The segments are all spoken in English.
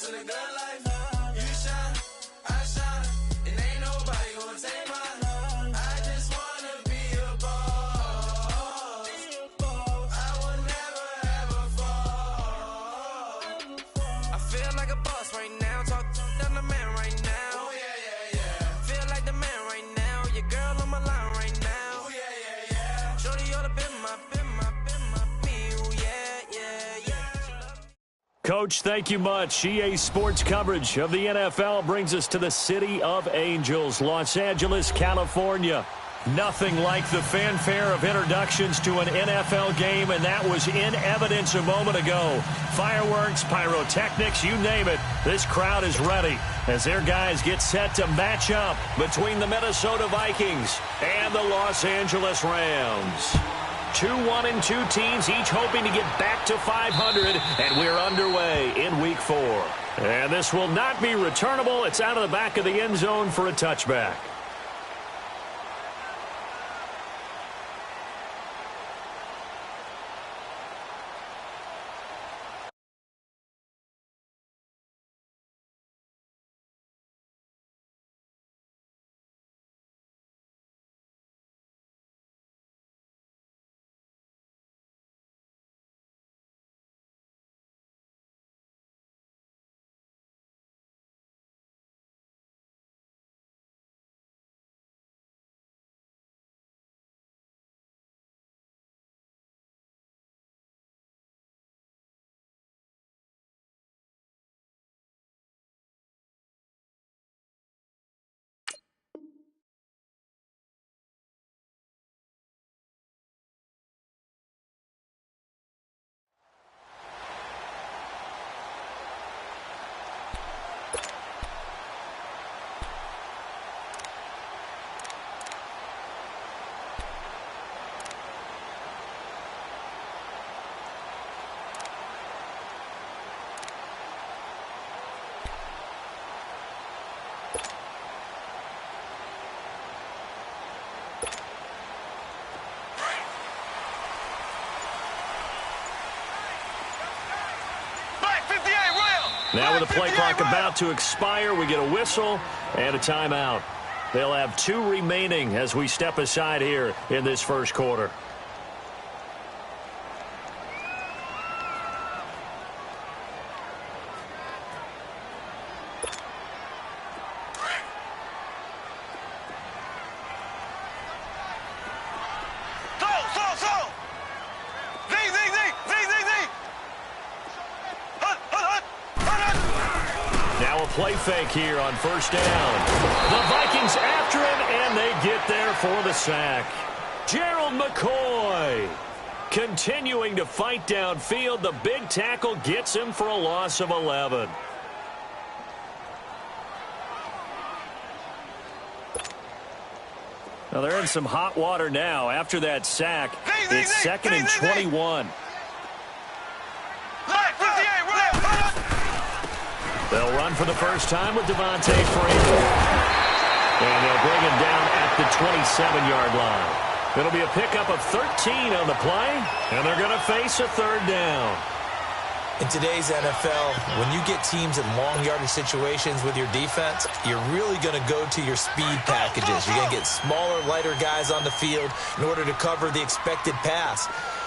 in a good life. You shine, I shine, and ain't nobody gonna take mine. I just wanna be a boss. I would never ever fall. I feel like a boss right now. Talk to the man right now. Oh yeah, yeah, yeah. Feel like the man right now. Your girl on my line right now. Oh yeah, yeah, yeah. Shorty oughta been my me. Oh yeah, yeah, yeah. Coach, thank you much. EA Sports coverage of the NFL brings us to the City of Angels, Los Angeles, California. Nothing like the fanfare of introductions to an NFL game, and that was in evidence a moment ago. Fireworks, pyrotechnics, you name it. This crowd is ready as their guys get set to match up between the Minnesota Vikings and the Los Angeles Rams. 2-1-2 teams, each hoping to get back to 500, and we're underway in Week 4. And this will not be returnable. It's out of the back of the end zone for a touchback. Now with the play clock about to expire, we get a whistle and a timeout. They'll have 2 remaining as we step aside here in this first quarter. Play fake here on first down. The Vikings after him, and they get there for the sack. Gerald McCoy continuing to fight downfield. The big tackle gets him for a loss of 11. Now they're in some hot water now after that sack. It's 2nd and 21. They'll run for the first time with Devontae Freeman. And they'll bring him down at the 27-yard line. It'll be a pickup of 13 on the play, and they're going to face a 3rd down. In today's NFL, when you get teams in long yardage situations with your defense, you're really going to go to your speed packages. You're going to get smaller, lighter guys on the field in order to cover the expected pass.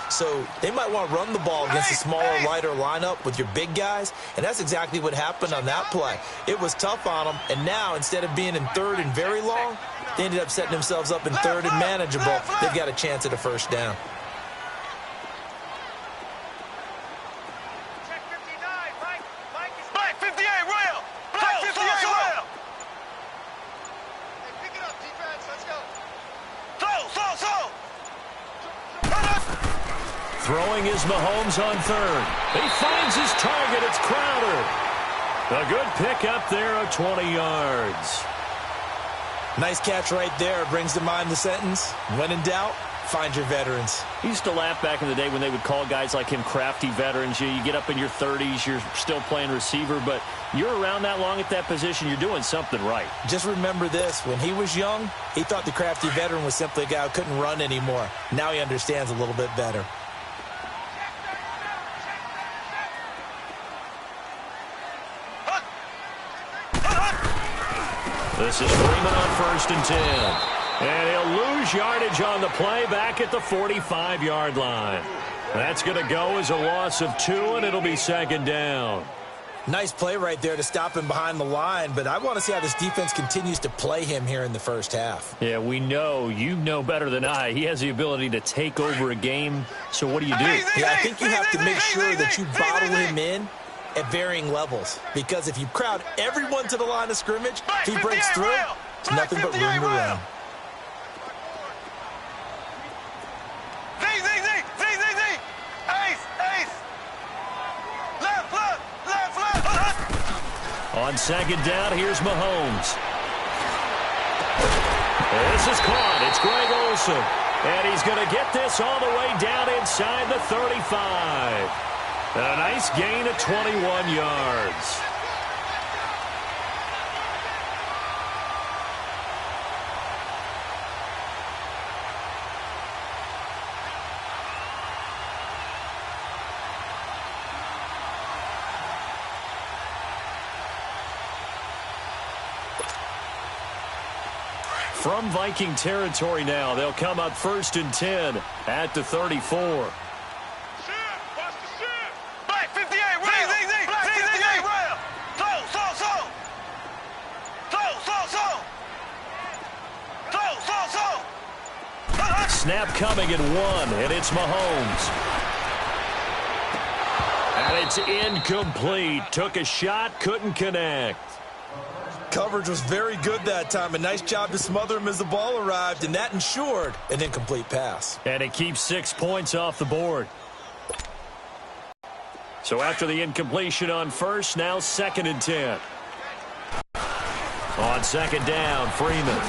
So they might want to run the ball against a smaller, lighter lineup with your big guys, and that's exactly what happened on that play. It was tough on them, and now instead of being in 3rd and very long, they ended up setting themselves up in 3rd and manageable. They've got a chance at a first down. Throwing is Mahomes on 3rd. He finds his target. It's Crowder. A good pickup there of 20 yards. Nice catch right there. Brings to mind the sentence, when in doubt, find your veterans. He used to laugh back in the day when they would call guys like him crafty veterans. You get up in your 30s, you're still playing receiver, but you're around that long at that position, you're doing something right. Just remember this. When he was young, he thought the crafty veteran was simply a guy who couldn't run anymore. Now he understands a little bit better. This is Freeman on 1st and 10. And he'll lose yardage on the play back at the 45-yard line. That's going to go as a loss of 2, and it'll be 2nd down. Nice play right there to stop him behind the line, but I want to see how this defense continues to play him here in the first half. Yeah, we know. You know better than I. He has the ability to take over a game, so what do you do? Yeah, I think you have to make sure that you bottle him in at varying levels, because if you crowd everyone to the line of scrimmage, if he breaks through, it's nothing but room to run. On 2nd down, here's Mahomes. This is caught. It's Greg Olsen. And he's going to get this all the way down inside the 35. A nice gain of 21 yards. From Viking territory now, they'll come up 1st and 10 at the 34. Snap coming at 1, and it's Mahomes. And it's incomplete. Took a shot, couldn't connect. Coverage was very good that time. A nice job to smother him as the ball arrived, and that ensured an incomplete pass. And it keeps 6 points off the board. So after the incompletion on 1st, now 2nd and 10. On 2nd down, Freeman.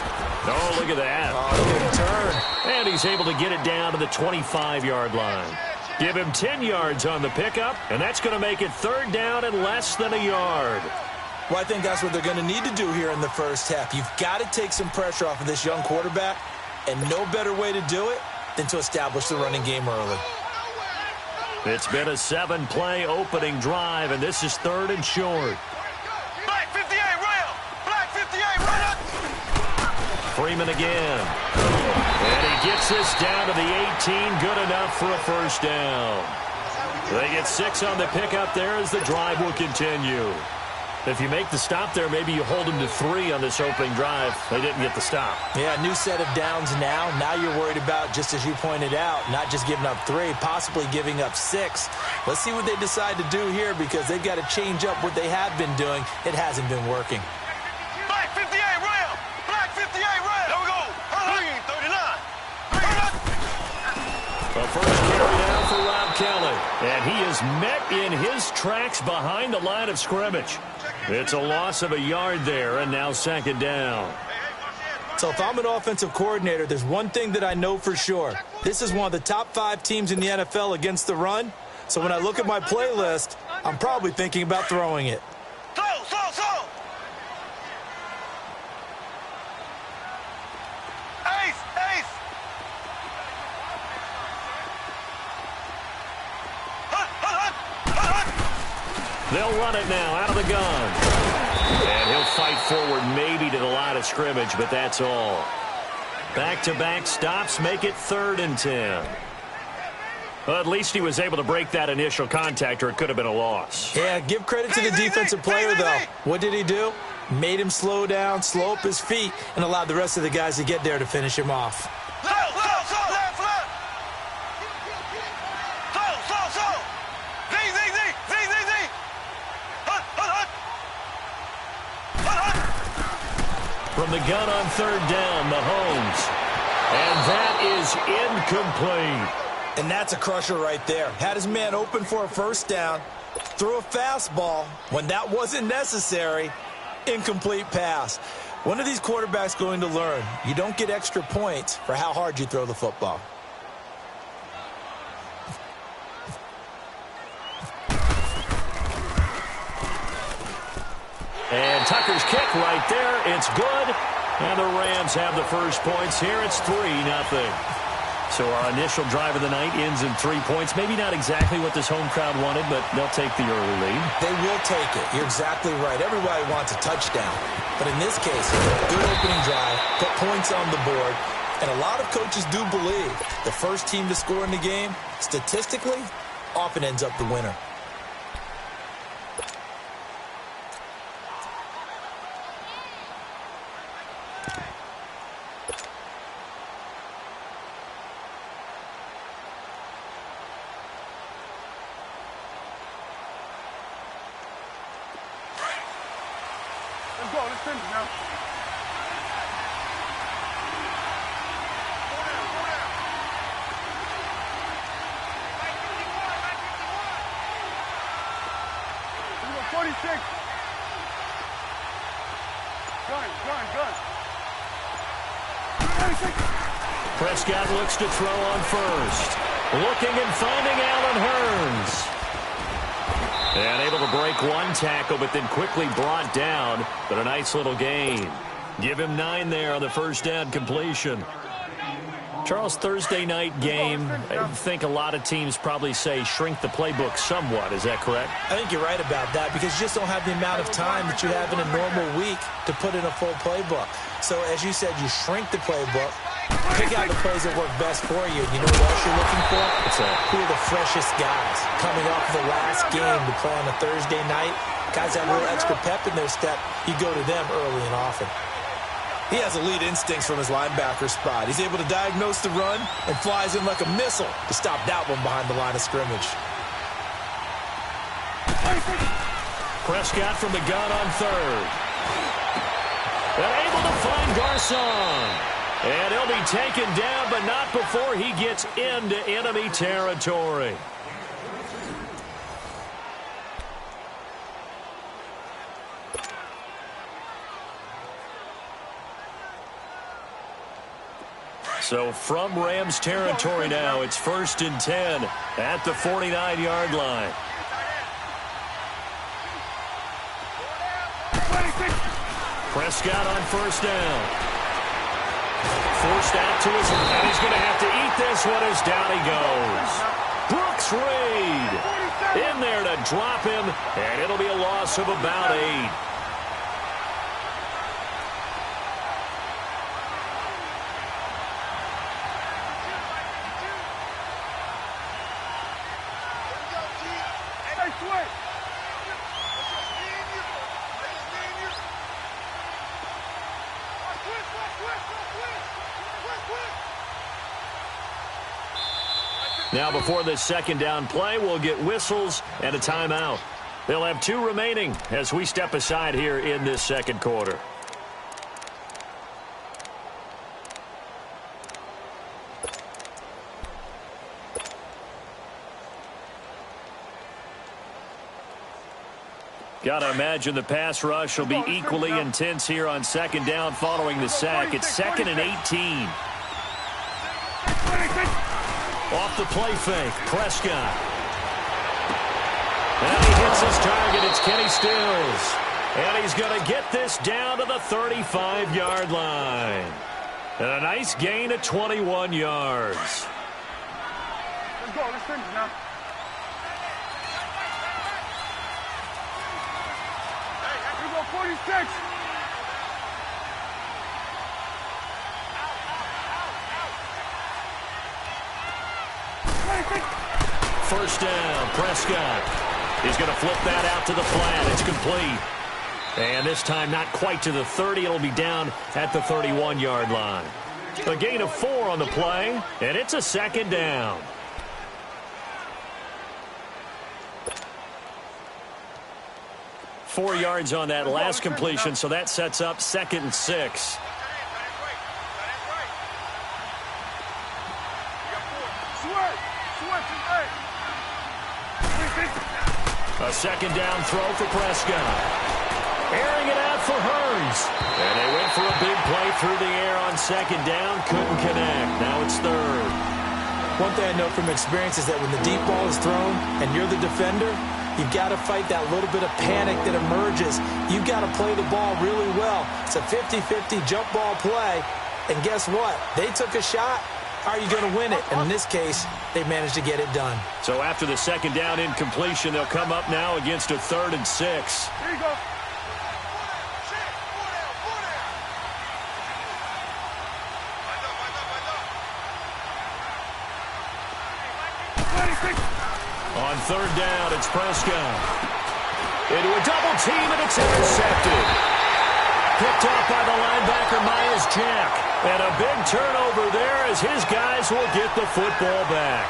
Oh, look at that. Oh, good turn. And he's able to get it down to the 25-yard line. Give him 10 yards on the pickup, and that's going to make it 3rd down and less than a yard. Well, I think that's what they're going to need to do here in the first half. You've got to take some pressure off of this young quarterback, and no better way to do it than to establish the running game early. It's been a 7-play opening drive, and this is 3rd and short. Black 58 rail! Black 58 rail! Freeman again. And he gets this down to the 18. Good enough for a 1st down. They get 6 on the pickup there as the drive will continue. If you make the stop there, maybe you hold them to 3 on this opening drive. They didn't get the stop. Yeah, new set of downs now. Now you're worried about, just as you pointed out, not just giving up 3, possibly giving up 6. Let's see what they decide to do here, because they've got to change up what they have been doing. It hasn't been working. Black 58 rail! Black 58 rail! There we go! 39! The first carry down for Rob Kelly. And he is met in his tracks behind the line of scrimmage. It's a loss of a yard there, and now 2nd down. So if I'm an offensive coordinator, there's one thing that I know for sure. This is one of the top 5 teams in the NFL against the run. So when I look at my playlist, I'm probably thinking about throwing it. Throw! Ace! They'll run it now out of the gun. And he'll fight forward maybe to the line of scrimmage, but that's all. Back-to-back stops make it 3rd and 10. Well, at least he was able to break that initial contact, or it could have been a loss. Yeah, give credit to the defensive player, though. What did he do? Made him slow down, slow up his feet, and allowed the rest of the guys to get there to finish him off. Left! From the gun on 3rd down, Mahomes. And that is incomplete. And that's a crusher right there. Had his man open for a 1st down, threw a fastball when that wasn't necessary, incomplete pass. When are these quarterbacks going to learn? You don't get extra points for how hard you throw the football. And Tucker's kick right there. It's good. And the Rams have the first points here. It's 3-0. So our initial drive of the night ends in 3 points. Maybe not exactly what this home crowd wanted, but they'll take the early lead. They will take it. You're exactly right. Everybody wants a touchdown. But in this case, good opening drive, put points on the board, and a lot of coaches do believe the first team to score in the game, statistically, often ends up the winner. Let's go. Let's finish now. Let's go 46. Gun. 46. Prescott looks to throw on first. Looking and finding Allen Hurns. And able to break one tackle, but then quickly brought down. But a nice little gain. Give him 9 there on the first down completion. Charles, Thursday night game, I think a lot of teams probably say shrink the playbook somewhat. Is that correct? I think you're right about that because you just don't have the amount of time that you have in a normal week to put in a full playbook. So, as you said, you shrink the playbook, pick out the plays that work best for you. You know what else you're looking for? Who are the freshest guys coming off the last game to play on a Thursday night? Guys have a little extra pep in their step. You go to them early and often. He has elite instincts from his linebacker spot. He's able to diagnose the run and flies in like a missile to stop that one behind the line of scrimmage. Prescott from the gun on third. And able to find Garcon. And he'll be taken down, but not before he gets into enemy territory. So from Rams territory now, it's 1st and 10 at the 49-yard line. Prescott on first down. Forced out to his, and he's going to have to eat this one as down he goes. Brooks Reed in there to drop him, and it'll be a loss of about 8. Now before this second down play, we'll get whistles and a timeout. They'll have 2 remaining as we step aside here in this second quarter. Got to imagine the pass rush will be equally intense here on second down following the sack. It's 2nd and 18. Off the play fake, Prescott. And he hits his target. It's Kenny Stills. And he's going to get this down to the 35-yard line. And a nice gain of 21 yards. Let's go. Let's finish now. Hey, we go 46. First down, Prescott. He's going to flip that out to the flat. It's complete. And this time not quite to the 30. It'll be down at the 31-yard line. A gain of 4 on the play, and it's a second down. Four yards on that last completion, so that sets up 2nd and 6. A second down throw for Prescott. Airing it out for Hurns. And they went for a big play through the air on second down. Couldn't connect. Now it's 3rd. One thing I know from experience is that when the deep ball is thrown and you're the defender, you've got to fight that little bit of panic that emerges. You've got to play the ball really well. It's a 50-50 jump ball play. And guess what? They took a shot. how are you going to win it? And in this case, they managed to get it done. So after the second down incompletion, they'll come up now against a 3rd and 6. Here you go. On 3rd down, it's Prescott. Into a double team, and it's intercepted. Picked off by the linebacker, Myers Jack. And a big turnover there as his guys will get the football back.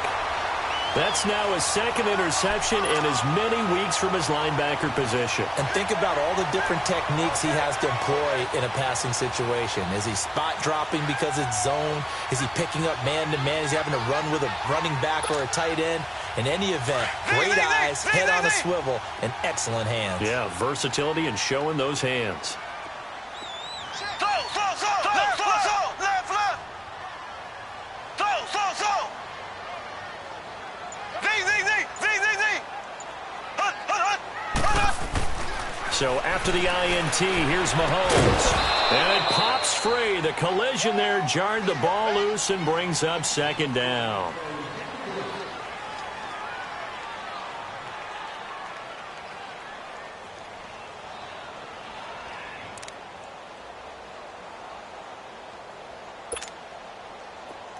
That's now his 2nd interception in as many weeks from his linebacker position. And think about all the different techniques he has to employ in a passing situation. Is he spot dropping because it's zone? Is he picking up man-to-man? Is he having to run with a running back or a tight end? In any event, great eyes, head on a swivel, and excellent hands. Yeah, versatility and showing those hands. So after the INT, here's Mahomes. And it pops free. The collision there jarred the ball loose and brings up 2nd down.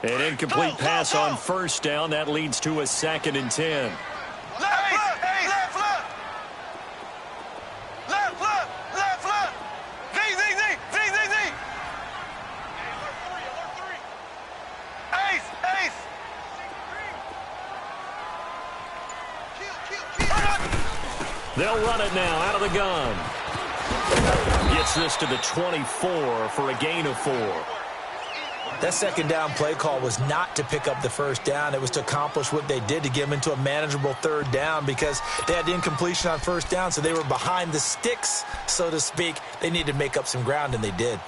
An incomplete pass on 1st down. That leads to a 2nd and 10. They'll run it now out of the gun. Gets this to the 24 for a gain of 4. That 2nd down play call was not to pick up the 1st down. It was to accomplish what they did to get them into a manageable 3rd down because they had incompletion on 1st down, so they were behind the sticks, so to speak. They needed to make up some ground, and they did.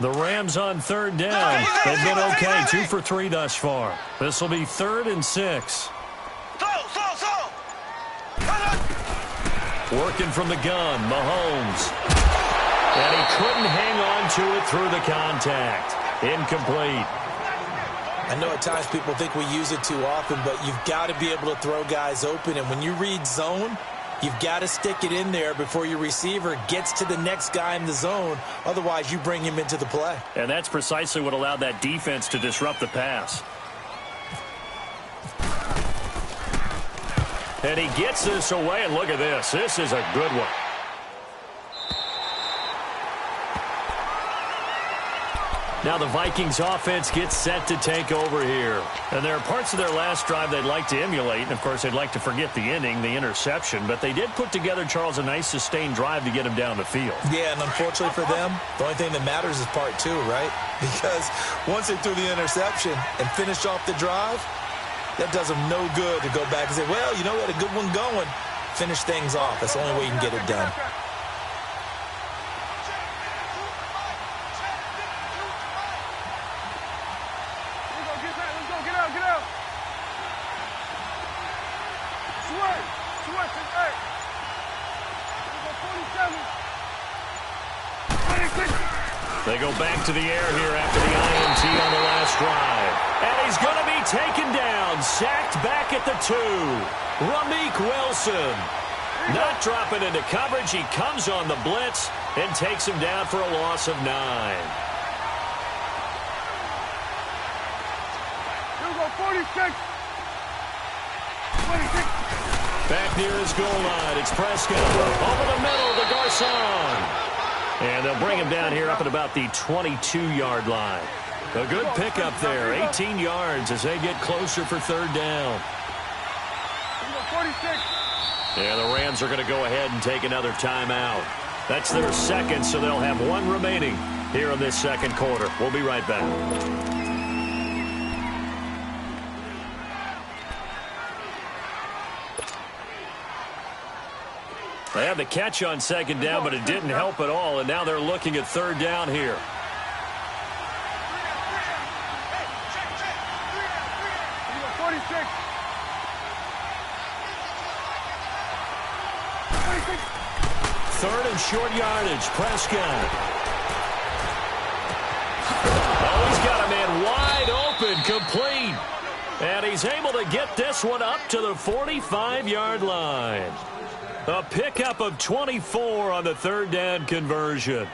The Rams on 3rd down. They've been okay, 2 for 3 thus far. This will be 3rd and 6. Working from the gun, Mahomes. And he couldn't hang on to it through the contact. Incomplete. I know at times people think we use it too often, but you've got to be able to throw guys open. And when you read zone, you've got to stick it in there before your receiver gets to the next guy in the zone. Otherwise, you bring him into the play. And that's precisely what allowed that defense to disrupt the pass. And he gets this away, and look at this. This is a good one. Now the Vikings offense gets set to take over here. And there are parts of their last drive they'd like to emulate. And, of course, they'd like to forget the ending, the interception. But they did put together, Charles, a nice sustained drive to get him down the field. Yeah, and unfortunately for them, the only thing that matters is part 2, right? Because once they threw the interception and finished off the drive, that does them no good to go back and say, well, you know, we had a good one going. Finish things off. That's the only way you can get it done. They go back to the air here after the INT on the last drive. And he's going to be taken down, sacked back at the 2. Rameek Wilson. Not dropping into coverage. He comes on the blitz and takes him down for a loss of 9. Here we go, 46. 26. Back near his goal line, it's Prescott. Over the middle to Garcon. And they'll bring him down here up at about the 22-yard line. A good pickup there, 18 yards as they get closer for 3rd down. 46. Yeah, the Rams are going to go ahead and take another timeout. That's their 2nd, so they'll have 1 remaining here in this 2nd quarter. We'll be right back. They had the catch on 2nd down, but it didn't help at all, and now they're looking at 3rd down here. third and short yardage. Prescott. Oh, he's got a man wide open, complete. And he's able to get this one up to the 45-yard line. A pickup of 24 on the third down conversion.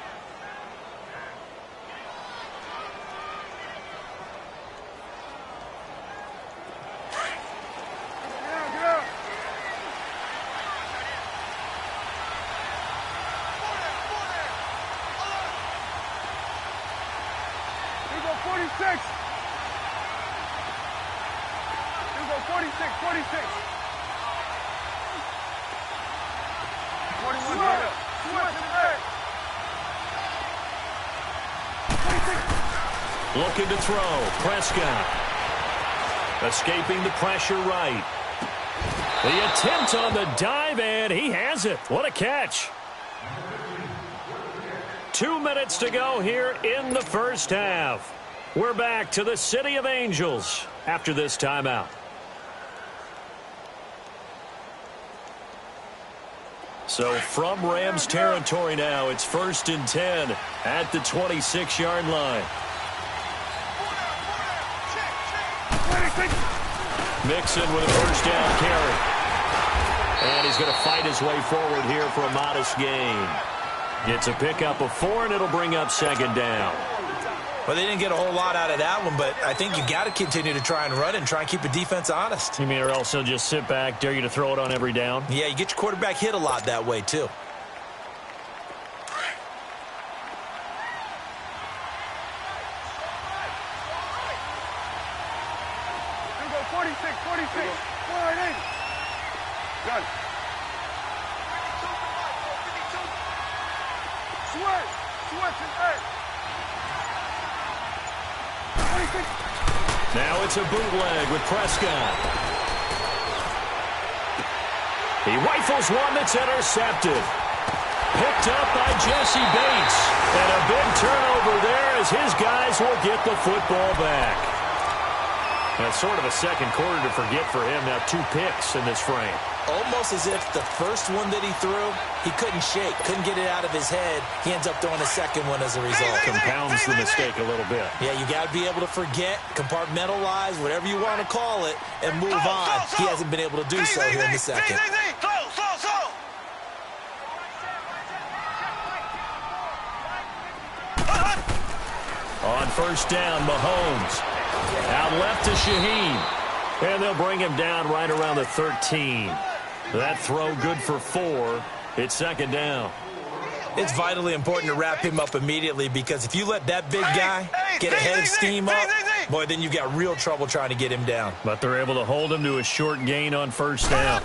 Here go 46. 46. 41. Looking to throw. Prescott. Escaping the pressure right. The attempt on the dive, and he has it. What a catch. 2 minutes to go here in the first half. We're back to the City of Angels after this timeout. So from Rams territory now, it's 1st and 10 at the 26-yard line. Mixon with a first down carry. And he's going to fight his way forward here for a modest gain. Gets a pickup of 4, and it'll bring up 2nd down. Well, they didn't get a whole lot out of that one, but I think you got to continue to try and run and try and keep the defense honest. You mean or else he'll just sit back, dare you to throw it on every down? Yeah, you get your quarterback hit a lot that way, too. Here go 46. 480. Done. Switch and 8. Now it's a bootleg with Prescott. He rifles one that's intercepted. Picked up by Jesse Bates. And a big turnover there as his guys will get the football back. That's sort of a second quarter to forget for him. Now 2 picks in this frame. Almost as if the first one that he threw, he couldn't shake, couldn't get it out of his head. He ends up throwing a second one as a result. Compounds the mistake a little bit. Yeah, you got to be able to forget, compartmentalize, whatever you want to call it, and move on. He hasn't been able to do so here in the second. On first down, Mahomes. Out left to Shaheen. And they'll bring him down right around the 13. That throw good for 4. It's 2nd down. It's vitally important to wrap him up immediately because if you let that big guy get ahead of steam up, boy, then you've got real trouble trying to get him down. But they're able to hold him to a short gain on first down.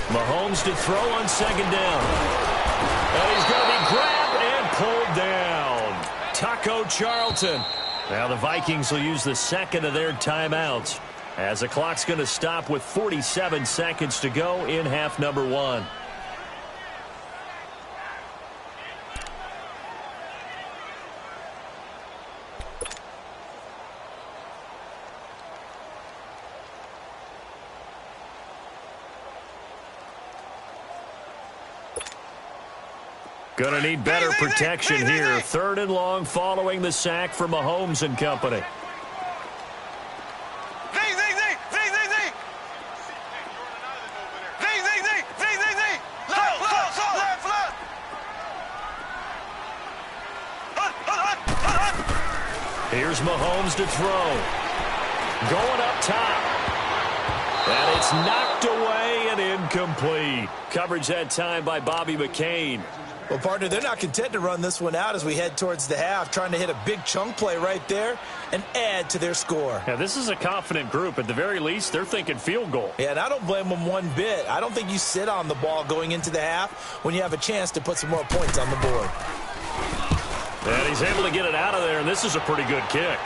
Mahomes to throw on 2nd down. And he's going to be grabbed and pulled down. Taco Charlton. Now the Vikings will use the second of their timeouts as the clock's going to stop with 47 seconds to go in half number 1. Going to need better protection here. 3rd and long following the sack from Mahomes and company. Here's Mahomes to throw. Going up top. And it's knocked away and incomplete. Coverage that time by Bobby McCain. Well, partner, they're not content to run this one out as we head towards the half, trying to hit a big chunk play right there and add to their score. Yeah, this is a confident group. At the very least, they're thinking field goal. Yeah, and I don't blame them one bit. I don't think you sit on the ball going into the half when you have a chance to put some more points on the board. And he's able to get it out of there, and this is a pretty good kick.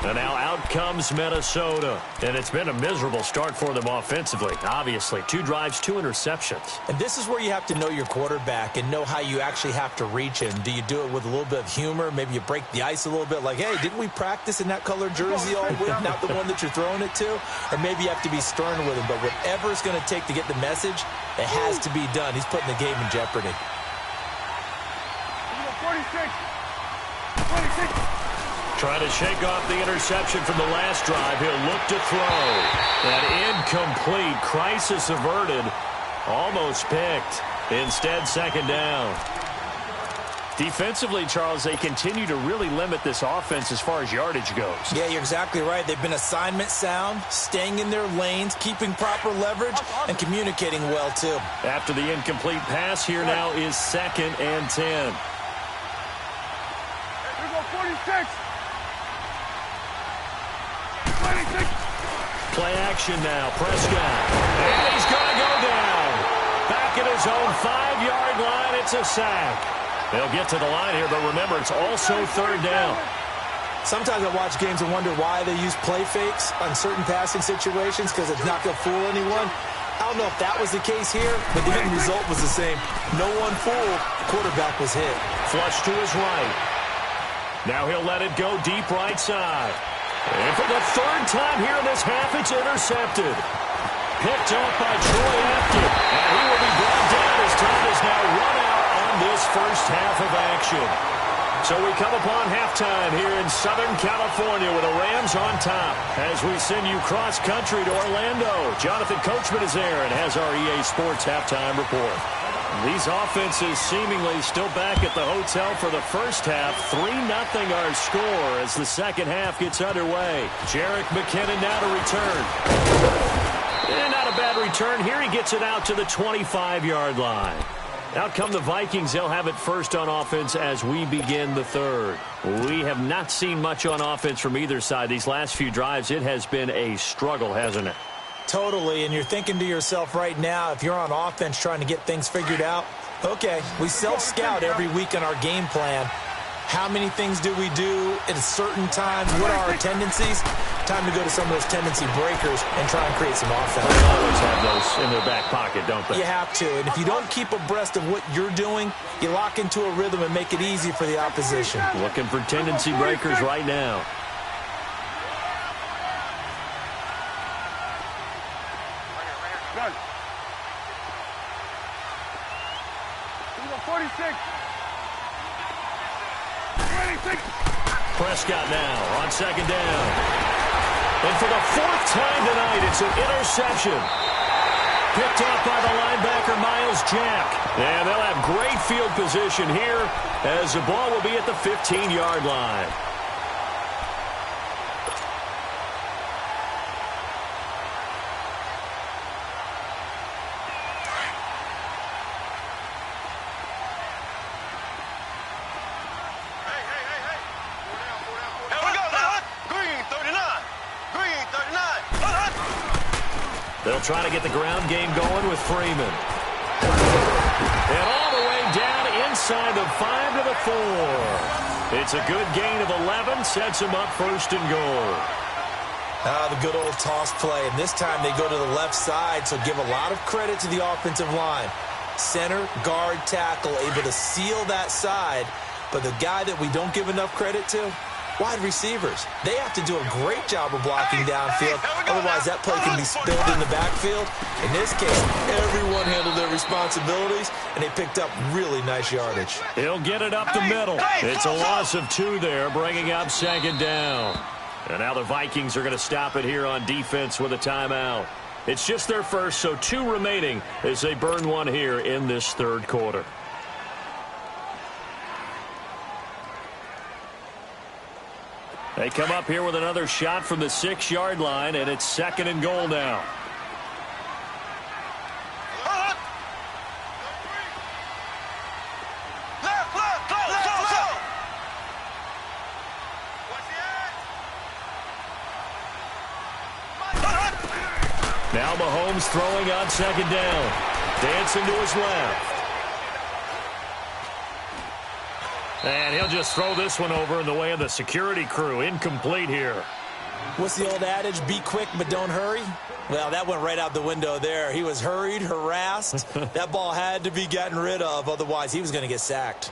And now out comes Minnesota. And it's been a miserable start for them offensively, obviously. 2 drives, 2 interceptions. And this is where you have to know your quarterback and know how you actually have to reach him. Do you do it with a little bit of humor? Maybe you break the ice a little bit like, hey, didn't we practice in that colored jersey all week, not the one that you're throwing it to? Or maybe you have to be stern with him. But whatever it's going to take to get the message, it has to be done. He's putting the game in jeopardy. 46. 26. Trying to shake off the interception from the last drive. He'll look to throw. That incomplete. Crisis averted. Almost picked. Instead, second down. Defensively, Charles, they continue to really limit this offense as far as yardage goes. Yeah, you're exactly right. They've been assignment sound, staying in their lanes, keeping proper leverage, and communicating well, too. After the incomplete pass, here now is 2nd and 10. Here we go, 46. 26. Play action now. Prescott. And he's going to go down. Back at his own 5-yard line. It's a sack. They'll get to the line here, but remember, it's also 3rd down. Sometimes I watch games and wonder why they use play fakes on certain passing situations because it's not going to fool anyone. I don't know if that was the case here, but the end result was the same. No one fooled. Quarterback was hit. Flush to his right. Now he'll let it go deep right side. And for the 3rd time here in this half, it's intercepted. Picked up by Troy Apted. And he will be brought down as time is now run out on this first half of action. So we come upon halftime here in Southern California with the Rams on top as we send you cross-country to Orlando. Jonathan Coachman is there and has our EA Sports halftime report. These offenses seemingly still back at the hotel for the first half. 3-0 our score as the second half gets underway. Jerick McKinnon now to return. And not a bad return. Here he gets it out to the 25-yard line. Out come the Vikings. They'll have it first on offense as we begin the 3rd. We have not seen much on offense from either side. These last few drives, it has been a struggle, hasn't it? Totally, and you're thinking to yourself right now, if you're on offense trying to get things figured out, okay, we self-scout every week in our game plan. How many things do we do at certain times? What are our tendencies? Time to go to some of those tendency breakers and try and create some offense. They always have those in their back pocket, don't they? You have to, and if you don't keep abreast of what you're doing, you lock into a rhythm and make it easy for the opposition. Looking for tendency breakers right now. Done. Here we go, 46. 26. Prescott now on 2nd down. And for the 4th time tonight, it's an interception. Picked off by the linebacker, Miles Jack. And they'll have great field position here as the ball will be at the 15-yard line. They'll try to get the ground game going with Freeman. And all the way down inside the 5 to the 4. It's a good gain of 11, sets him up 1st and goal. The good old toss play, and this time they go to the left side, so give a lot of credit to the offensive line. Center, guard, tackle, able to seal that side, but the guy that we don't give enough credit to, wide receivers. They have to do a great job of blocking downfield. Otherwise, that play can be spilled in the backfield. In this case, everyone handled their responsibilities, and they picked up really nice yardage. He'll get it up the middle. It's a loss of 2 there, bringing up 2nd down. And now the Vikings are going to stop it here on defense with a timeout. It's just their first, so 2 remaining as they burn one here in this 3rd quarter. They come up here with another shot from the 6-yard line, and it's 2nd and goal now. Now Mahomes throwing on 2nd down. Dancing to his left. And he'll just throw this one over in the way of the security crew. Incomplete here. What's the old adage? Be quick, but don't hurry. Well, that went right out the window there. He was hurried, harassed. That ball had to be gotten rid of. Otherwise, he was going to get sacked.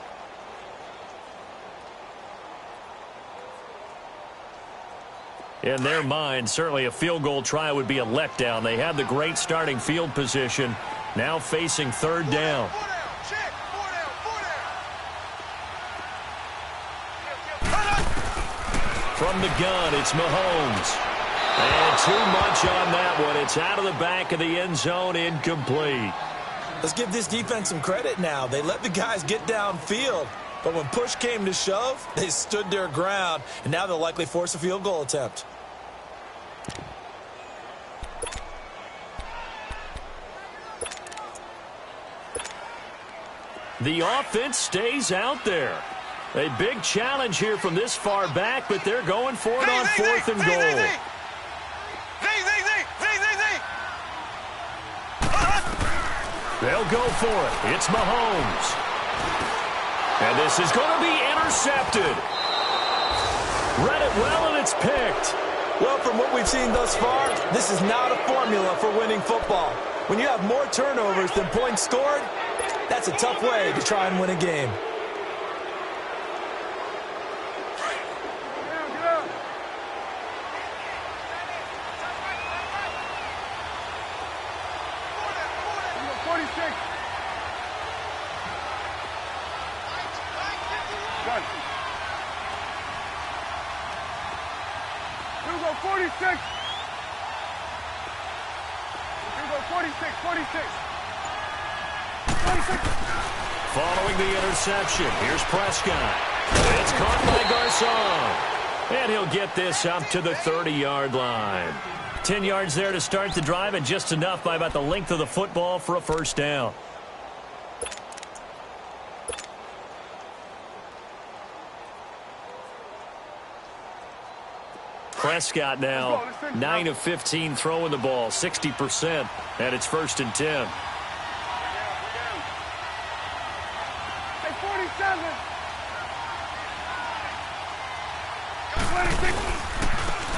In their mind, certainly a field goal try would be a letdown. They had the great starting field position. Now facing third down. From the gun, it's Mahomes. And too much on that one. It's out of the back of the end zone, incomplete. Let's give this defense some credit now. They let the guys get downfield. But when push came to shove, they stood their ground. And now they'll likely force a field goal attempt. The offense stays out there. A big challenge here from this far back, but they're going for it on fourth and goal. They'll go for it. It's Mahomes. And this is going to be intercepted. Read it well, and it's picked. Well, from what we've seen thus far, this is not a formula for winning football. When you have more turnovers than points scored, that's a tough way to try and win a game. Following the interception, here's Prescott. It's caught by Garcon. And he'll get this up to the 30-yard line. 10 yards there to start the drive, and just enough by about the length of the football for a first down. Prescott now 9 of 15 throwing the ball, 60%, and it's 1st and 10.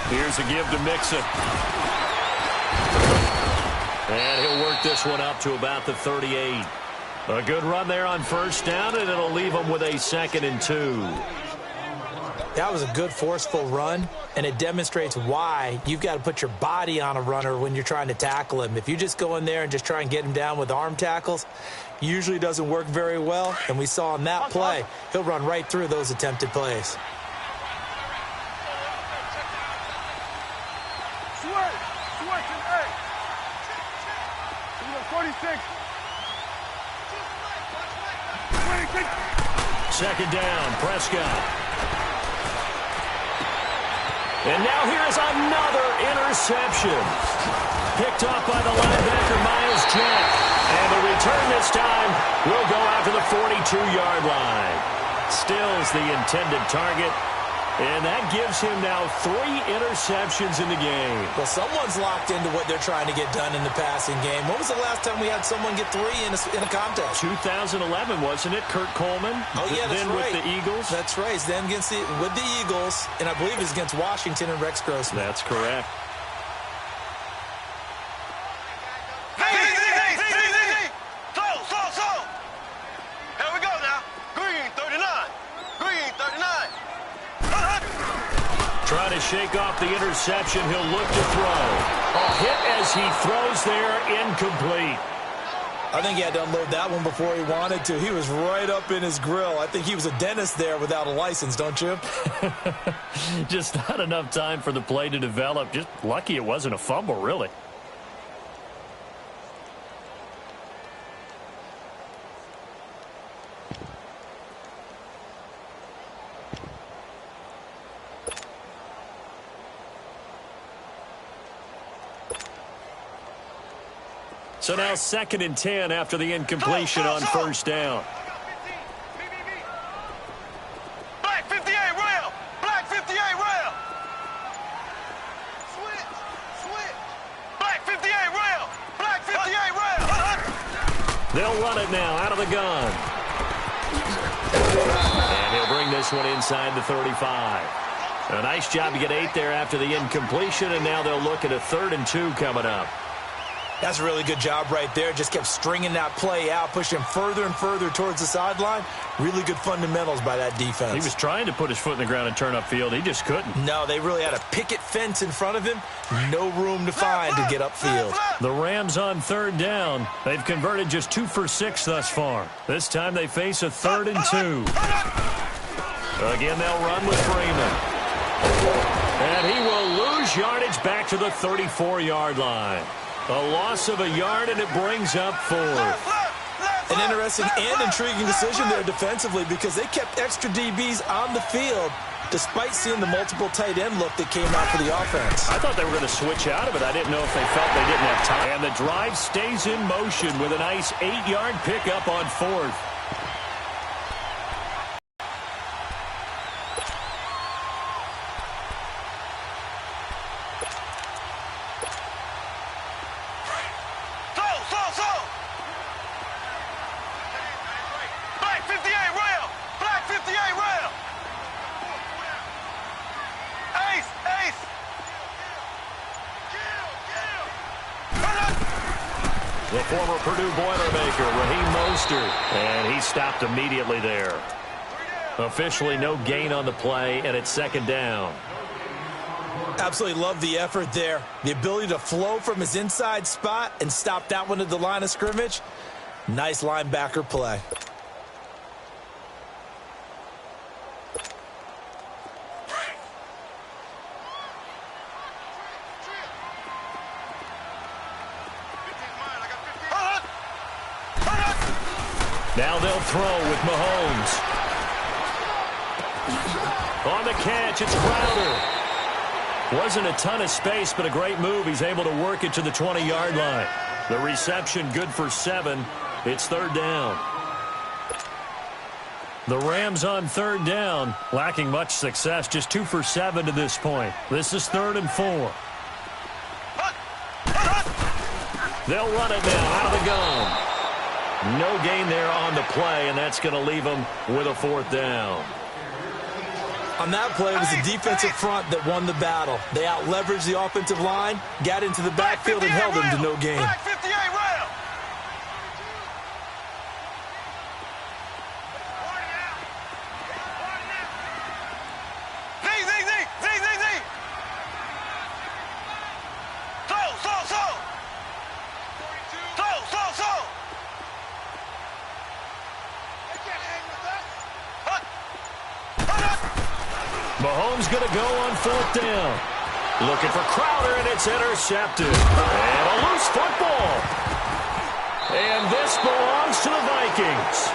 Here's a give to Mixon. And he'll work this one up to about the 38. A good run there on first down, and it'll leave him with a 2nd and 2. That was a good, forceful run, and it demonstrates why you've got to put your body on a runner when you're trying to tackle him. If you just go in there and just try and get him down with arm tackles, usually doesn't work very well, and we saw on that play, he'll run right through those attempted plays. Second down, Prescott. And now here's another interception. Picked off by the linebacker, Miles Jack. And the return this time will go out to the 42-yard line. Stills the intended target. And that gives him now 3 interceptions in the game. Well, someone's locked into what they're trying to get done in the passing game. When was the last time we had someone get 3 in a contest? 2011, wasn't it? Kurt Coleman? Oh, yeah, that's then right. With the Eagles? That's right. Then with the Eagles, and I believe it's against Washington and Rex Grossman. That's correct. Trying to shake off the interception. He'll look to throw. A hit as he throws there, incomplete. I think he had to unload that one before he wanted to. He was right up in his grill. I think he was a dentist there without a license, don't you? Just not enough time for the play to develop. Just lucky it wasn't a fumble, really. So now 2nd and 10 after the incompletion on first down. Black 58 rail! Black 58 rail! Switch! Black 58 rail! Black 58 rail! They'll run it now out of the gun. And he'll bring this one inside the 35. A nice job to get 8 there after the incompletion, and now they'll look at a 3rd and 2 coming up. That's a really good job right there. Just kept stringing that play out, pushing further and further towards the sideline. Really good fundamentals by that defense. He was trying to put his foot in the ground and turn upfield. He just couldn't. No, they really had a picket fence in front of him. No room to find to get upfield. The Rams on 3rd down. They've converted just 2 for 6 thus far. This time they face a 3rd and 2. Again, they'll run with Freeman. And he will lose yardage back to the 34-yard line. A loss of a yard, and it brings up 4th. An interesting and intriguing decision there defensively because they kept extra DBs on the field despite seeing the multiple tight end look that came out for the offense. I thought they were going to switch out of it. I didn't know if they felt they didn't have time. And the drive stays in motion with a nice 8-yard pickup on 4th. Black 58 rail! Black 58 rail! Ace! Ace! The former Purdue Boilermaker, Raheem Mostert, and he stopped immediately there. Officially no gain on the play, and it's 2nd down. Absolutely love the effort there. The ability to flow from his inside spot and stop that one at the line of scrimmage. Nice linebacker play. Now they'll throw with Mahomes. On the catch, it's Crowder. Wasn't a ton of space, but a great move. He's able to work it to the 20-yard line. The reception good for 7. It's 3rd down. The Rams on 3rd down, lacking much success, just 2 for 7 to this point. This is 3rd and 4. They'll run it now out of the gun. No gain there on the play, and that's going to leave them with a 4th down. On that play, it was the defensive front that won the battle. They out-leveraged the offensive line, got into the backfield, and held them to no gain. Black 58 rail! Z! So! Mahomes going to go on 4th down. Looking for Crowder, and it's intercepted. And a loose football. And this belongs to the Vikings.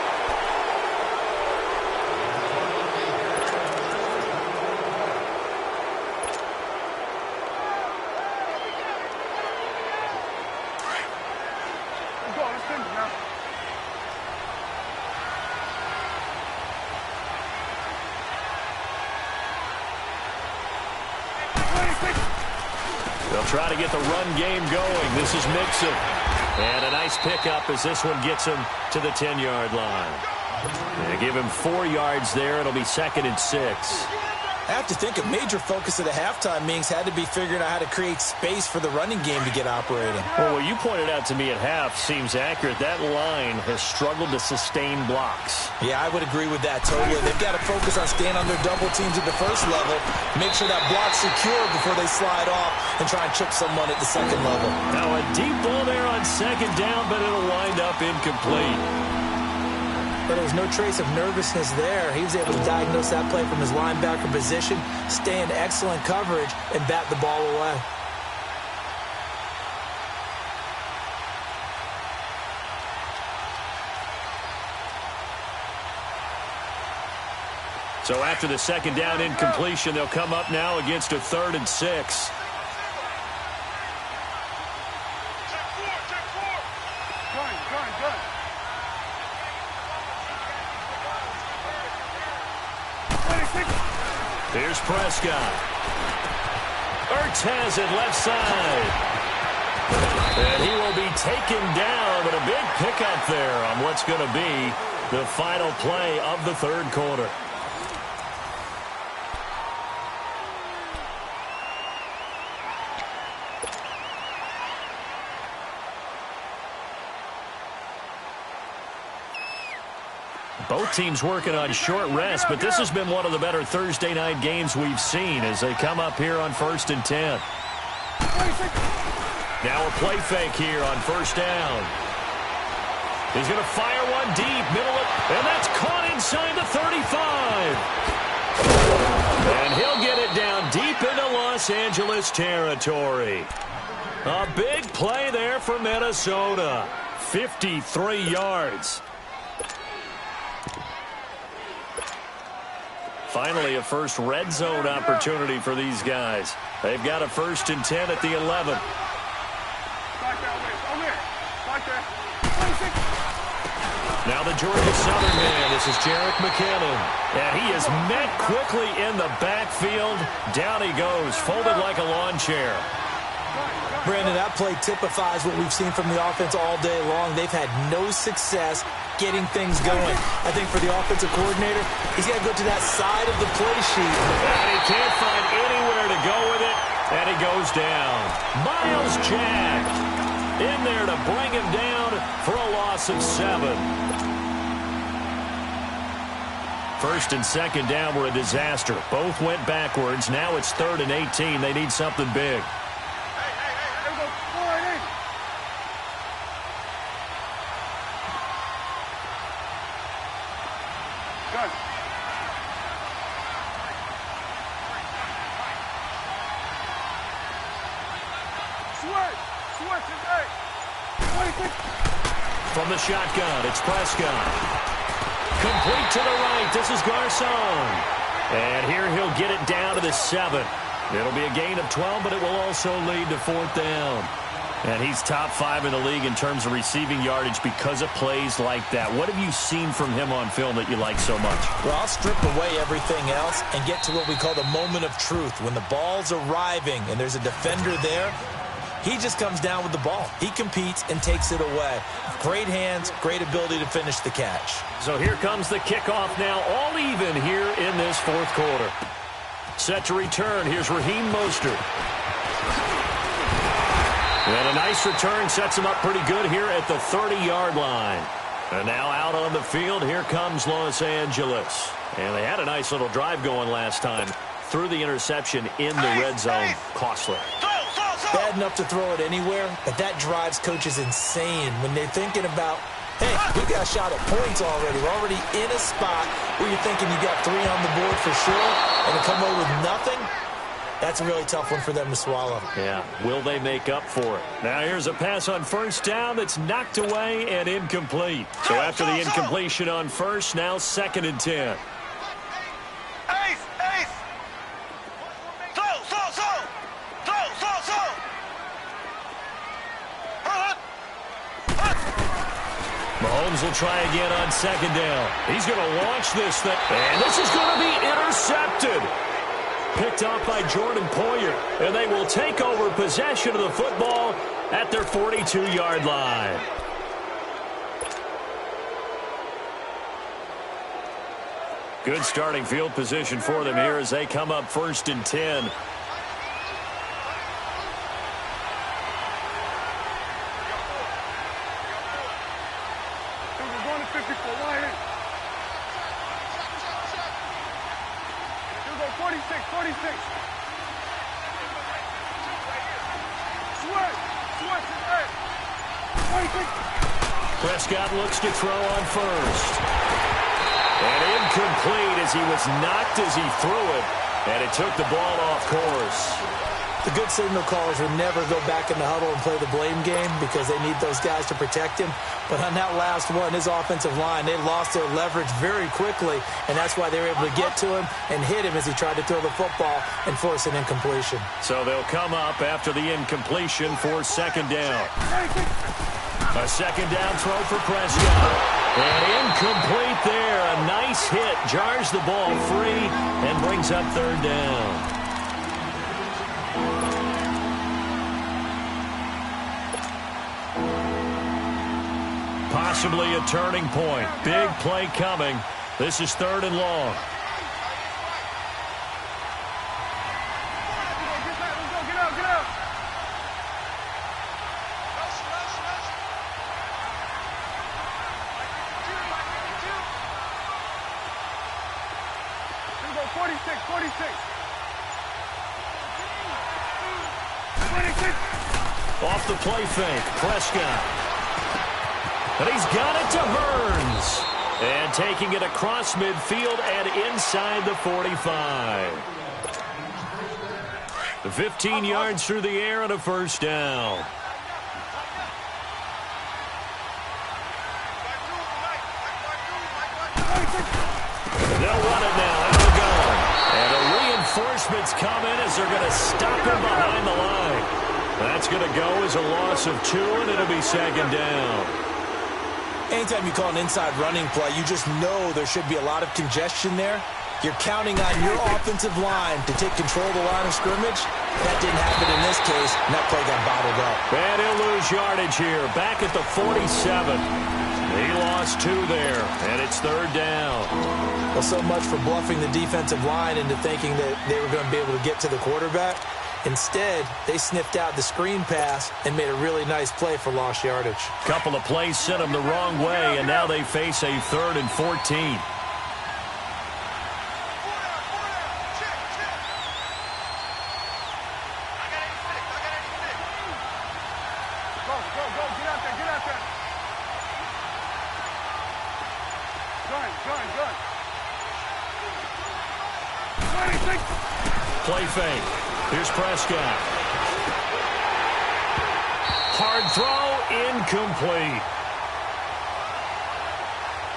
They'll try to get the run game going. This is Mixon. And a nice pickup as this one gets him to the 10-yard line. They give him 4 yards there. It'll be 2nd and 6. I have to think a major focus of the halftime meetings had to be figuring out how to create space for the running game to get operating. Well, what you pointed out to me at half seems accurate. That line has struggled to sustain blocks. Yeah, I would agree with that totally. They've got to focus on staying on their double teams at the first level, make sure that block's secure before they slide off and try and chip someone at the second level. Now a deep ball there on 2nd down, but it'll wind up incomplete. But there was no trace of nervousness there. He was able to diagnose that play from his linebacker position, stay in excellent coverage, and bat the ball away. So after the 2nd down incompletion, they'll come up now against a 3rd and 6. Here's Prescott. Ertz has it left side. And he will be taken down, but a big pickup there on what's going to be the final play of the 3rd quarter. Both teams working on short rest, but this has been one of the better Thursday night games we've seen as they come up here on 1st and 10. Now a play fake here on 1st down. He's going to fire one deep, middle of, and that's caught inside the 35. And he'll get it down deep into Los Angeles territory. A big play there for Minnesota. 53 yards. Finally, a first red zone opportunity for these guys. They've got a 1st and 10 at the 11. Now the Georgia Southern man, this is Jerick McKinnon. And he is met quickly in the backfield. Down he goes, folded like a lawn chair. Brandon, that play typifies what we've seen from the offense all day long. They've had no success getting things going. I think for the offensive coordinator, he's got to go to that side of the play sheet. And he can't find anywhere to go with it, and he goes down. Miles Jack in there to bring him down for a loss of 7. 1st and 2nd down were a disaster. Both went backwards. Now it's 3rd and 18. They need something big. From the shotgun, it's Prescott. Complete to the right. This is Garcon. And here he'll get it down to the 7. It'll be a gain of 12, but it will also lead to 4th down. And he's top 5 in the league in terms of receiving yardage because of plays like that. What have you seen from him on film that you like so much? Well, I'll strip away everything else and get to what we call the moment of truth. When the ball's arriving and there's a defender there, he just comes down with the ball. He competes and takes it away. Great hands, great ability to finish the catch. So here comes the kickoff now, all even here in this 4th quarter. Set to return, here's Raheem Mostert. And a nice return sets him up pretty good here at the 30-yard line. And now out on the field, here comes Los Angeles. And they had a nice little drive going last time. Threw the interception in the red zone. Costly. Bad enough to throw it anywhere, but that drives coaches insane when they're thinking about, hey, we got a shot at points already. We're already in a spot where you're thinking you got 3 on the board for sure, and to come away with nothing, that's a really tough one for them to swallow. Yeah, will they make up for it? Now here's a pass on 1st down that's knocked away and incomplete. So after the incompletion on 1st, now 2nd and 10. Mahomes will try again on 2nd down. He's going to launch this thing, and this is going to be intercepted. Picked off by Jordan Poyer, and they will take over possession of the football at their 42-yard line. Good starting field position for them here as they come up 1st and 10. Prescott looks to throw on 1st. And incomplete as he was knocked as he threw it. And it took the ball off course. The good signal callers would never go back in the huddle and play the blame game because they need those guys to protect him. But on that last one, his offensive line, they lost their leverage very quickly, and that's why they were able to get to him and hit him as he tried to throw the football and force an incompletion. So they'll come up after the incompletion for 2nd down. A 2nd down throw for Prescott. And incomplete there. A nice hit. Jars the ball free and brings up 3rd down. Possibly a turning point. Big play coming. This is 3rd and long. 46, 46. 26. Off the play fake, Prescott. And he's got it to Hearns. And taking it across midfield and inside the 45. 15 yards through the air and a first down. They'll run it now. Out of gun. And the reinforcements come in as they're going to stop him behind the line. That's going to go as a loss of 2, and it'll be second down. Anytime you call an inside running play, you just know there should be a lot of congestion there. You're counting on your offensive line to take control of the line of scrimmage. That didn't happen in this case, and that play got bottled up. And he'll lose yardage here, back at the 47. He lost 2 there, and it's third down. Well, so much for bluffing the defensive line into thinking that they were going to be able to get to the quarterback. Instead, they sniffed out the screen pass and made a really nice play for lost yardage. Couple of plays sent them the wrong way, and now they face a 3rd and 14. Play fake. Here's Prescott. Hard throw, incomplete.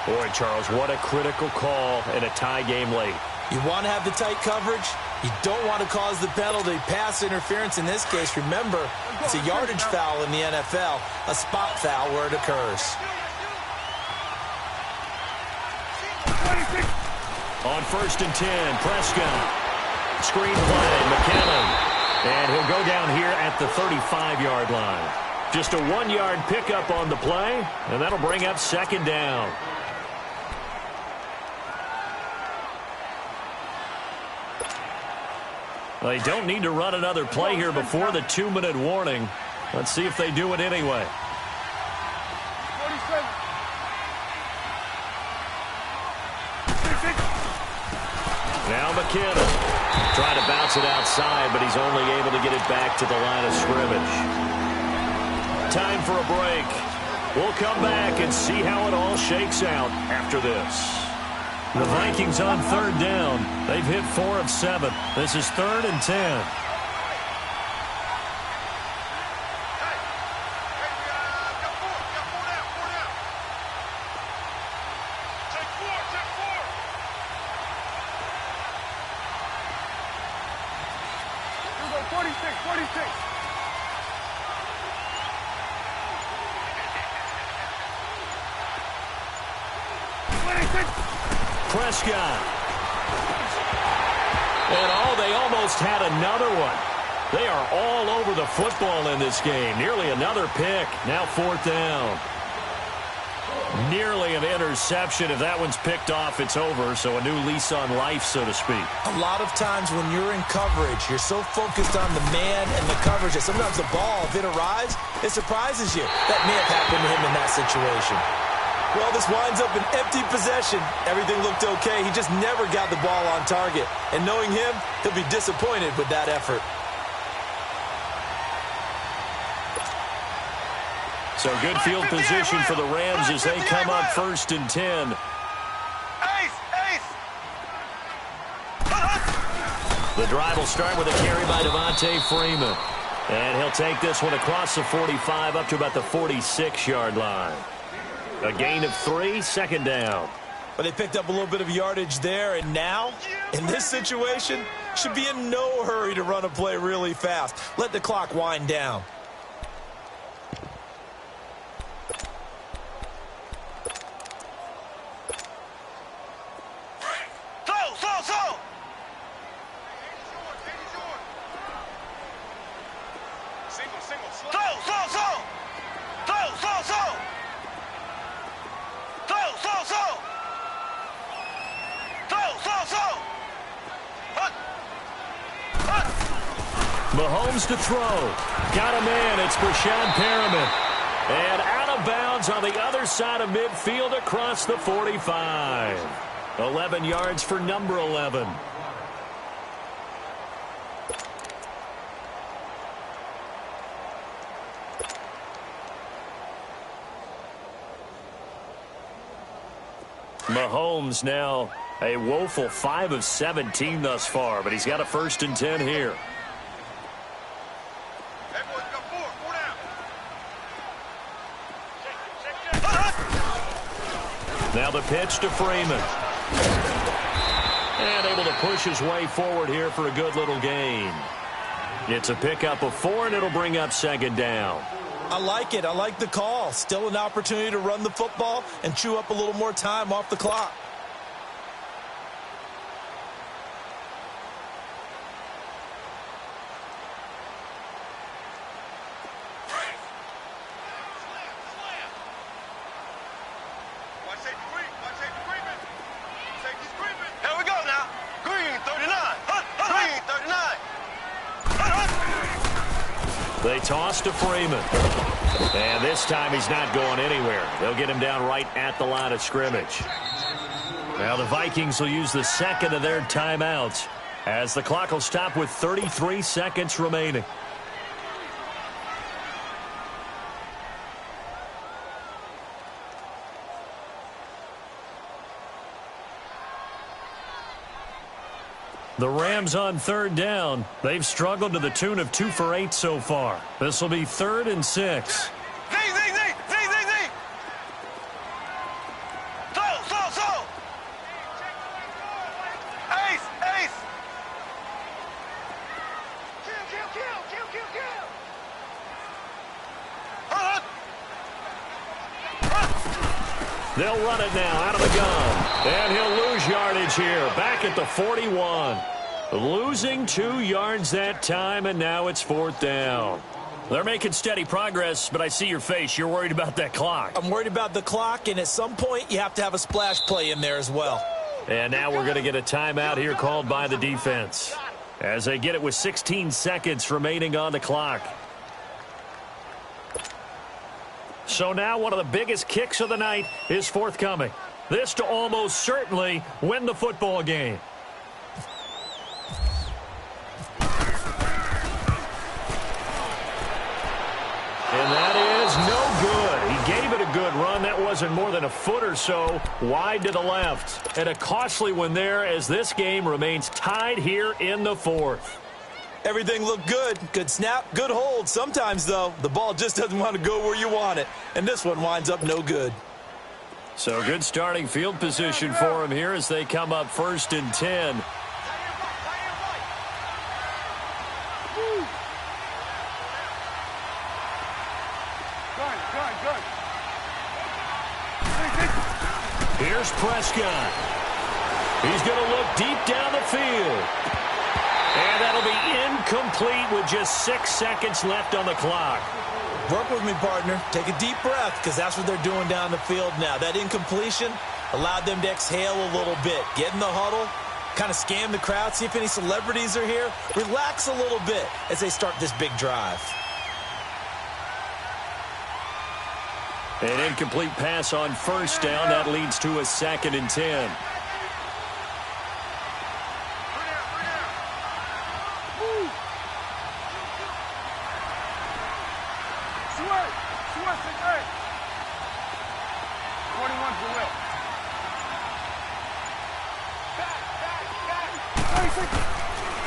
Boy, Charles, what a critical call in a tie game late. You want to have the tight coverage. You don't want to cause the penalty. Pass interference in this case, remember, it's a yardage foul in the NFL, a spot foul where it occurs. On 1st and 10, Prescott. Screen play, McKinnon. And he'll go down here at the 35-yard line. Just a 1-yard pickup on the play, and that'll bring up second down. They don't need to run another play here before the 2-minute warning. Let's see if they do it anyway. 47. Now McKinnon. Trying to bounce it outside, but he's only able to get it back to the line of scrimmage. Time for a break. We'll come back and see how it all shakes out after this. The Vikings on 3rd down. They've hit 4 of 7. This is 3rd and 10. Prescott. And they almost had another one. They are all over the football in this game. Nearly another pick. Now 4th down. Nearly an interception. If that one's picked off, it's over. So a new lease on life, so to speak. A lot of times when you're in coverage, you're so focused on the man and the coverage that sometimes the ball, if it arrives, it surprises you. That may have happened to him in that situation. Well, this winds up an empty possession. Everything looked okay. He just never got the ball on target. And knowing him, he'll be disappointed with that effort. So good field position for the Rams as they come up 1st and 10. The drive will start with a carry by Devontae Freeman. And he'll take this one across the 45 up to about the 46-yard line. A gain of 3, second down. But they picked up a little bit of yardage there, and now, in this situation, should be in no hurry to run a play really fast. Let the clock wind down. Mahomes to throw. Got a man. It's Brashad Perriman. And out of bounds on the other side of midfield across the 45. 11 yards for number 11. Mahomes now a woeful 5 of 17 thus far, but he's got a 1st and 10 here. Hey, boys, got four down. Now the pitch to Freeman. And able to push his way forward here for a good little gain. It's a pickup of 4, and it'll bring up 2nd down. I like it. I like the call. Still an opportunity to run the football and chew up a little more time off the clock. Here we go now. Green 39. Green 39. They toss to Freeman. And this time he's not going anywhere. They'll get him down right at the line of scrimmage. Now the Vikings will use the 2nd of their timeouts as the clock will stop with 33 seconds remaining. The Rams on 3rd down. They've struggled to the tune of 2 for 8 so far. This will be 3rd and 6. Z. So. Ace. Kill. They'll run it now out of the gun. And he'll lose yardage here. Back at the 41. Losing 2 yards that time, and now it's 4th down. They're making steady progress, but I see your face. You're worried about that clock. I'm worried about the clock, and at some point you have to have a splash play in there as well. And now we're going to get a timeout here called by the defense as they get it with 16 seconds remaining on the clock. So now one of the biggest kicks of the night is forthcoming. This to almost certainly win the football game. And that is no good. He gave it a good run. That wasn't more than a foot or so wide to the left. And a costly one there as this game remains tied here in the 4th. Everything looked good. Good snap, good hold. Sometimes, though, the ball just doesn't want to go where you want it. And this one winds up no good. So good starting field position for him here as they come up 1st and 10. Here's Prescott. He's going to look deep down the field. And that'll be incomplete with just 6 seconds left on the clock. Work with me, partner. Take a deep breath, because that's what they're doing down the field now. That incompletion allowed them to exhale a little bit. Get in the huddle, kind of scan the crowd, see if any celebrities are here. Relax a little bit as they start this big drive. An incomplete pass on 1st down. That leads to a 2nd and 10.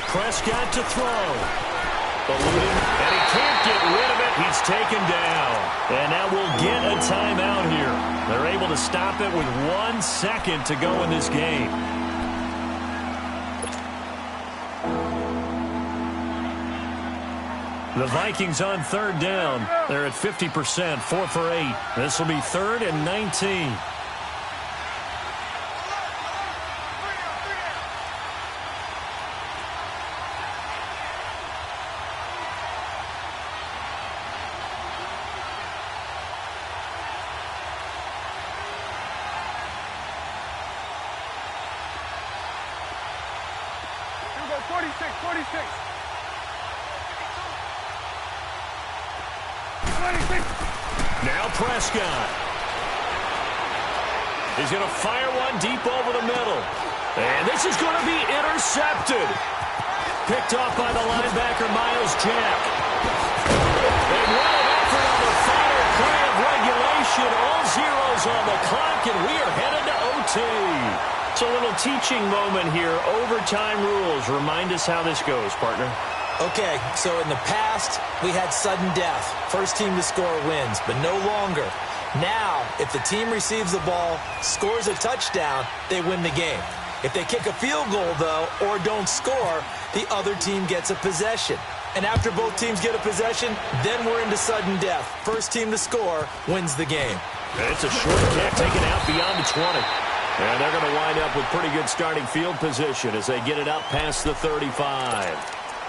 Prescott to throw. And he can't get rid of it. He's taken down. And now we'll get a timeout here. They're able to stop it with 1 second to go in this game. The Vikings on 3rd down. They're at 50%, 4 for 8. This will be 3rd and 19. Now Prescott. He's going to fire one deep over the middle. And this is going to be intercepted. Picked off by the linebacker, Miles Jack. And what an effort on the final play of regulation. All zeros on the clock, and we are headed to penalty. It's a little teaching moment here. Overtime rules. Remind us how this goes, partner. Okay, so in the past, we had sudden death. First team to score wins, but no longer. Now, if the team receives the ball, scores a touchdown, they win the game. If they kick a field goal, though, or don't score, the other team gets a possession. And after both teams get a possession, then we're into sudden death. First team to score wins the game. It's a short kick taken out beyond the 20. And they're going to wind up with pretty good starting field position as they get it up past the 35.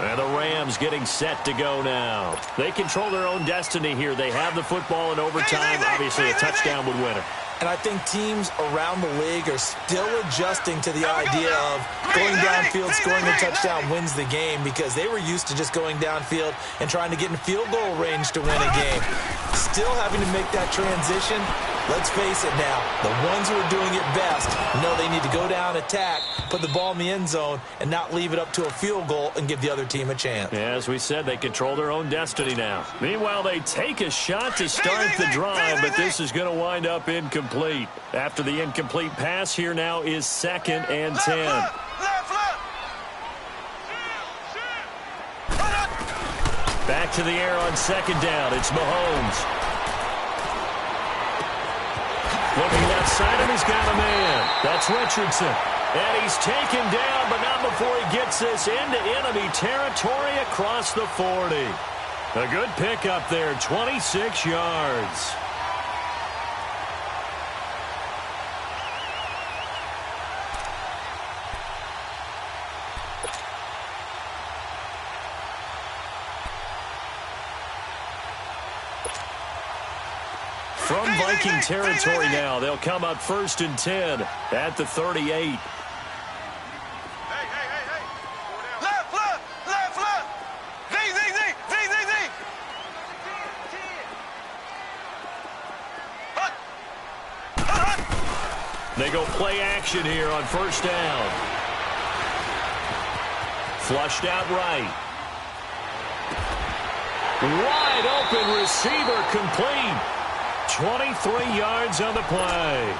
And the Rams getting set to go now. They control their own destiny here. They have the football in overtime. Obviously, a touchdown would win it. And I think teams around the league are still adjusting to the idea of going downfield, scoring a touchdown wins the game, because they were used to just going downfield and trying to get in field goal range to win a game. Still having to make that transition. Let's face it now, the ones who are doing it best know they need to go down, attack, put the ball in the end zone, and not leave it up to a field goal and give the other team a chance. Yeah, as we said, they control their own destiny now. Meanwhile, they take a shot to start the drive, but this is going to wind up incomplete. After the incomplete pass, here now is 2nd and 10. Back to the air on 2nd down. It's Mahomes. Looking outside, and he's got a man. That's Richardson. And he's taken down, but not before he gets this into enemy territory across the 40. A good pickup there, 26 yards. From Viking territory now, they'll come up 1st and 10 at the 38. Hey. Left. Z. They go play action here on 1st down. Flushed out right. Wide open receiver complete. 23 yards on the play.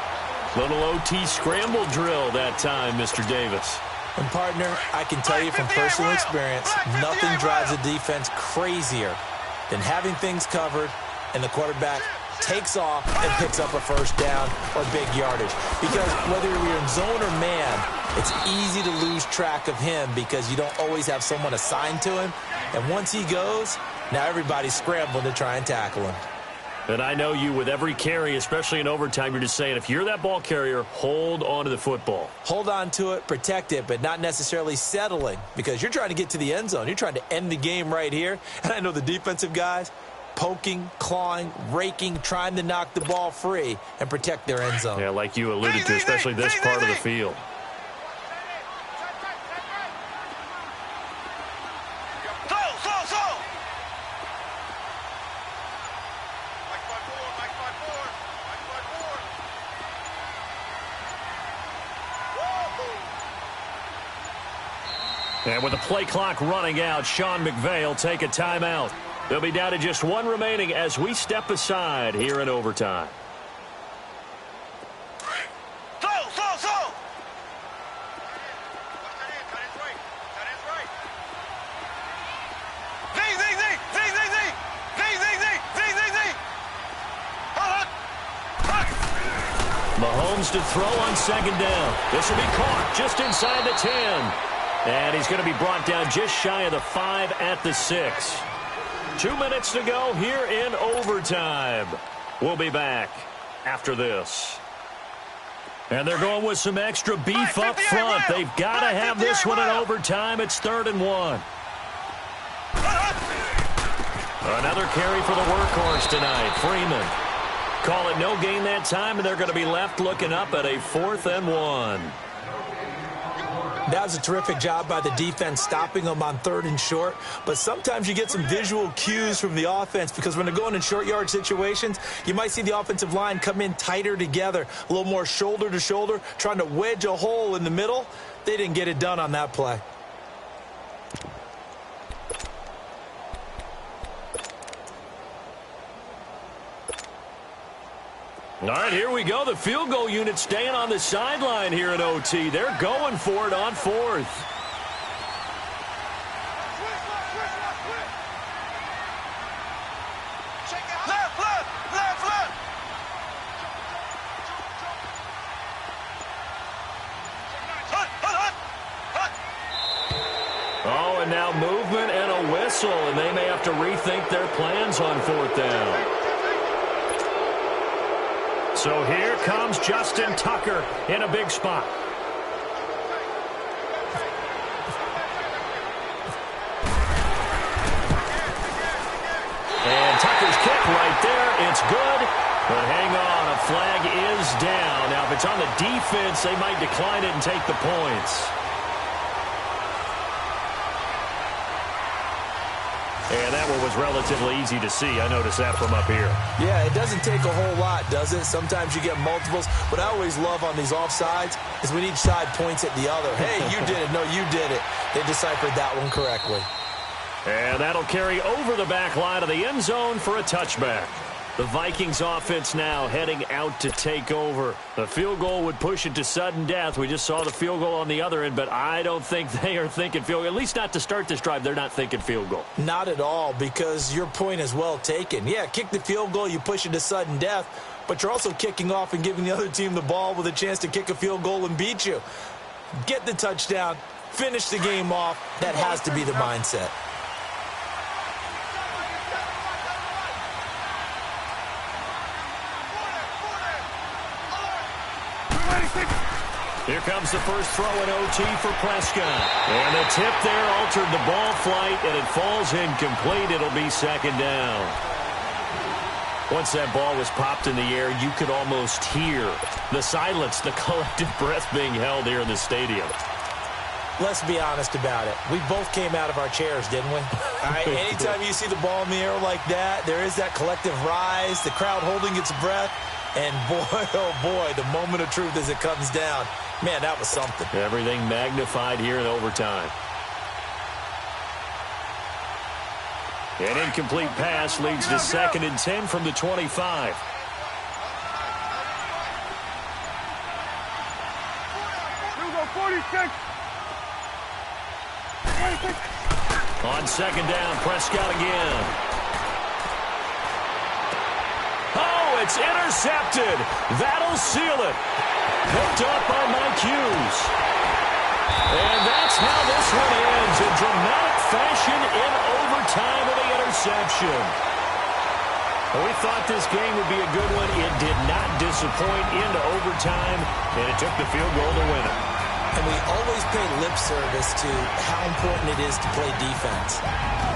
Little OT scramble drill that time, Mr. Davis. And, partner, I can tell you from personal experience, nothing drives a defense crazier than having things covered and the quarterback takes off and picks up a 1st down or big yardage. Because whether you're in zone or man, it's easy to lose track of him because you don't always have someone assigned to him. And once he goes, now everybody's scrambling to try and tackle him. And I know you, with every carry, especially in overtime, you're just saying, if you're that ball carrier, hold on to the football. Hold on to it, protect it, but not necessarily settling, because you're trying to get to the end zone. You're trying to end the game right here. And I know the defensive guys poking, clawing, raking, trying to knock the ball free and protect their end zone. Yeah, like you alluded to, especially this part of the field. And with the play clock running out, Sean McVay will take a timeout. They'll be down to just 1 remaining as we step aside here in overtime. Mahomes to throw on 2nd down. This will be caught just inside the 10. And he's going to be brought down just shy of the 5 at the 6. 2 minutes to go here in overtime. We'll be back after this. And they're going with some extra beef up front. They've got to have this one in overtime. It's 3rd and 1. Another carry for the workhorse tonight, Freeman. Call it no gain that time, and they're going to be left looking up at a 4th and 1. That was a terrific job by the defense stopping them on 3rd and short. But sometimes you get some visual cues from the offense, because when they're going in short yard situations, you might see the offensive line come in tighter together, a little more shoulder to shoulder, trying to wedge a hole in the middle. They didn't get it done on that play. All right, here we go. The field goal unit staying on the sideline here in OT. They're going for it on fourth. Oh, and now movement and a whistle, and they may have to rethink their plans on fourth down. So here comes Justin Tucker in a big spot. And Tucker's kick right there. It's good. But hang on, a flag is down. Now, if it's on the defense, they might decline it and take the points. And that one was relatively easy to see. I noticed that from up here. Yeah, it doesn't take a whole lot, does it? Sometimes you get multiples. What I always love on these offsides is when each side points at the other. Hey, you did it. No, you did it. They deciphered that one correctly. And that'll carry over the back line of the end zone for a touchback. The Vikings offense now heading out to take over. The field goal would push it to sudden death. We just saw the field goal on the other end, but I don't think they are thinking field goal. At least not to start this drive. They're not thinking field goal. Not at all, because your point is well taken. Yeah, kick the field goal, you push it to sudden death, but you're also kicking off and giving the other team the ball with a chance to kick a field goal and beat you. Get the touchdown, finish the game off. That has to be the mindset. Here comes the first throw in OT for Prescott. And the tip there altered the ball flight, and it falls incomplete. It'll be second down. Once that ball was popped in the air, you could almost hear the silence, the collective breath being held here in the stadium. Let's be honest about it. We both came out of our chairs, didn't we? All right, anytime you see the ball in the air like that, there is that collective rise, the crowd holding its breath. And boy, oh boy, the moment of truth as it comes down. Man, that was something. Everything magnified here in overtime. An incomplete pass leads to 2nd and 10 from the 25. On second down, Prescott again. Oh, it's intercepted. That'll seal it. Picked up by Mike Hughes. And that's how this one ends. In dramatic fashion in overtime with the interception. We thought this game would be a good one. It did not disappoint into overtime, and it took the field goal to win it. And we always pay lip service to how important it is to play defense.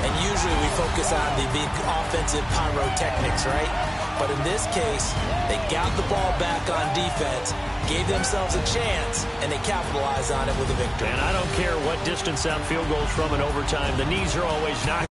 And usually we focus on the big offensive pyrotechnics, right? But in this case, they got the ball back on defense, gave themselves a chance, and they capitalized on it with a victory. And I don't care what distance that field goes from in overtime. The knees are always knocked.